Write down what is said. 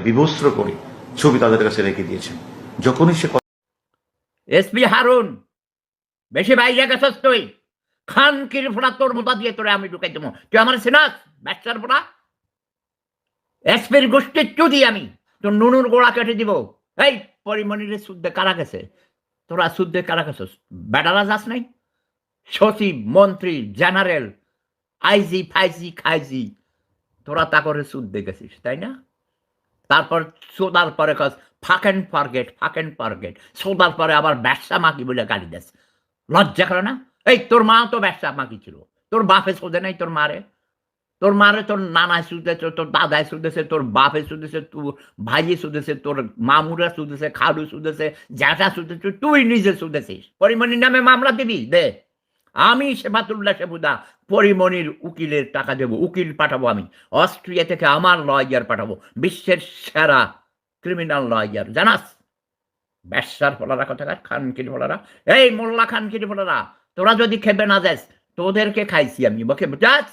বিবস্ত্র করে ছবি তাদের কাছে রেখে দিয়েছেন। যখনই সে এসপি হারুন, বেশি বাইরে গেছস তুই। খানকির ফোড়া তোর মোটা দিয়ে তোরে আমি ঢুকাই দেবো। তুই আমার সিনাস ব্যাচার ফোড়া। এসপির গোষ্ঠীর চুদি আমি তোর নুনুর গোড়া কেটে দিব। এই পরিমণির সুদ্ধে কারা গেছে? তোরা সুদ্ধে কারা গেছস? বেটারা যাস নাই? সচিব, মন্ত্রী, জেনারেল, আইজি, ফাইজি, খাইজি, তোরা তা করে সুদ্ধে গেছিস, তাই না? তারপর সোদার পরে কাজ ফাঁক অ্যান্ড ফারগেট সোদার পরে আবার ব্যবসা মাকি বলে গালি দেস। লজ্জা করে না? এই তোর মা তো ব্যবসা মাকি ছিল, তোর বাপে সোদে নাই তোর মারে? তোর মারে তোর নানায় সুদেছে, তোর দাদায় সুদেছে, তোর বাপে সুদেছে, তোর ভাইয়ে সুদেছে, তোর মামুরা সুদেছে, খালু সুদেছে, জ্যাঠা সুদেছে, তুই নিজে সুদেছিস। পরিমণির নামে মামলা দিবি দে। আমি সেবাতুল্লাহ সেবুদা পরিমণির উকিলের টাকা দেব, উকিল পাঠাবো আমি অস্ট্রিয়া থেকে, আমার লয়ার পাঠাবো, বিশ্বের সেরা ক্রিমিনাল লয়ার, জানাস? ব্যবসার ফলারা কথাকার খানকির ফলারা। এই মোল্লা খানকির ফলারা, তোরা যদি খেবে না যাস তোদেরকে খাইছি আমি, বকে বুঝাস?